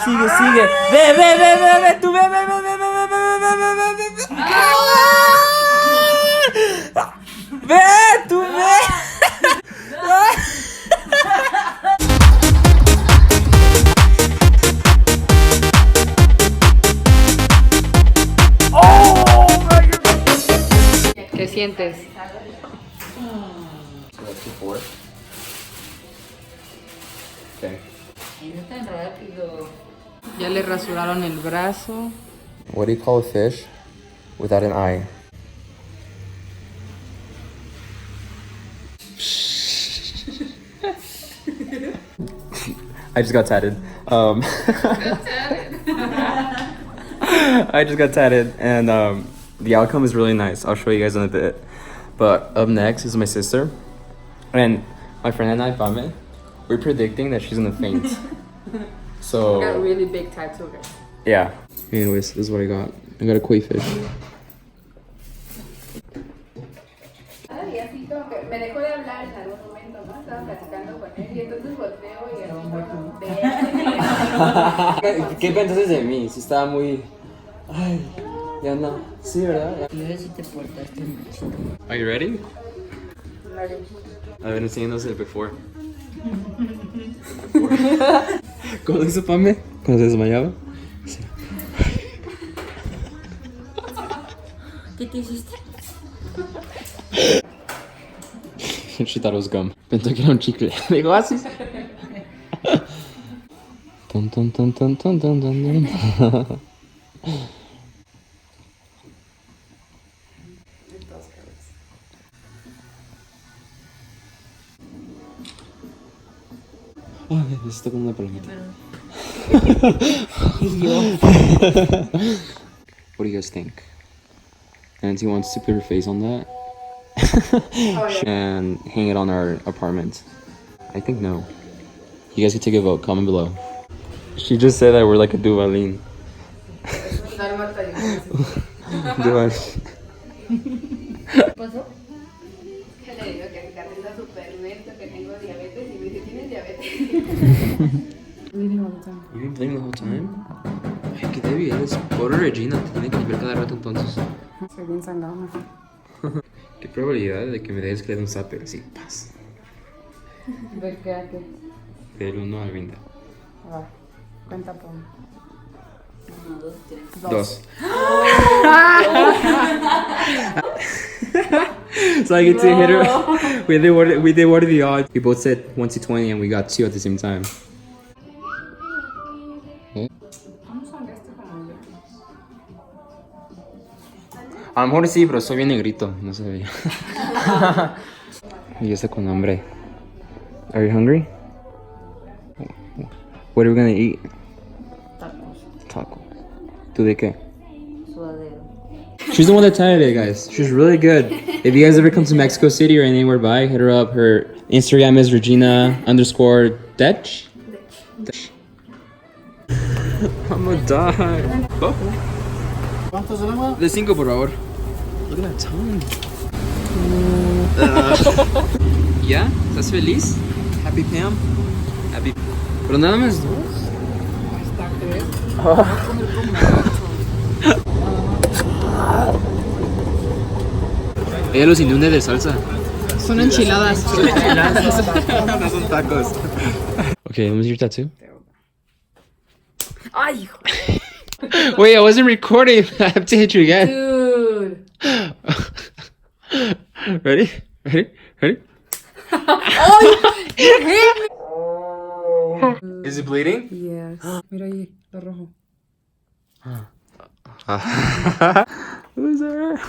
Sigue, sigue. Ve, ve, ve, ve, ve. Tú ve, ve, ve, ve, ve, ve, ve, ve, ve, ve, ve. Ve, tú ve. ¿Qué sientes? Okay. No tan rápido. Ya le rasuraron el brazo. What do you call a fish without an eye? I just got tatted. I just got tatted, and the outcome is really nice. I'll show you guys in a bit. But up next is my sister, and my friend and I, Pame, we're predicting that she's gonna faint. So Got a really big tattoo, guys. yeah. Anyways, this is what I got. I got a koi fish. Y así como que me dejó de hablar en algún momento, ¿no? Estaba platicando con él y entonces volteo y así como ¿Qué pensaste de mí? Si estaba muy... Ay, ya no. Sí, ¿verdad? Si te portaste mucho. Are you ready? A ver, enséñanos el before. ¿Cómo lo hizo Pame? ¿Cuando se desmayaba? Sí. ¿Qué te hiciste? She thought it was gum. Pensó que era un chicle. Digo, así. Ton, ton, ton, ton, ton, ton, ton. Ay, me está con una palomita. What do you guys think? Nancy wants to put her face on that and hang it on our apartment. I think no. You guys can take a vote. Comment below. She just said that we're like a Duvalin. Duvalin. ¿Qué pasó? que le digo que cicatriza súper lento, que tengo diabetes y me dice, ¿tienes diabetes? You've been playing the whole time? Ay, qué débil eres. Pobre Regina, te tiene que limpiar cada rato entonces. Soy bien sangrona. Qué probabilidad de que me dejes crear un zapper así, paz. Ver qué hace. Del 1 al 20. Va. Cuenta por 1, 2, 3. 2. So I get to hit her. We did what are the odds? We both said 1 to 20 and we got 2 at the same time. A lo mejor sí, pero soy bien negrito, no se veía. Y yo estoy con hambre. Are you hungry? What are we gonna eat? Tacos. ¿Tú de qué? Sudadero. She's the one that tatted it, guys. She's really good. If you guys ever come to Mexico City or anywhere by, hit her up. Her Instagram is Regina_Dech. I'm gonna die. Oh. ¿Cuántos tenemos? De 5, por favor. Look at that tongue. ¿Ya? ¿Estás feliz? Happy Pam? Happy. Pero nada más 2. Ella los inunde de salsa. Son enchiladas. No son tacos. Okay, let me see your tattoo. Ay, hijo. Wait, I wasn't recording. I have to hit you again. Dude. Ready? Ready? Ready? Is it bleeding? Yes. Mira ahí, lo rojo. Loser.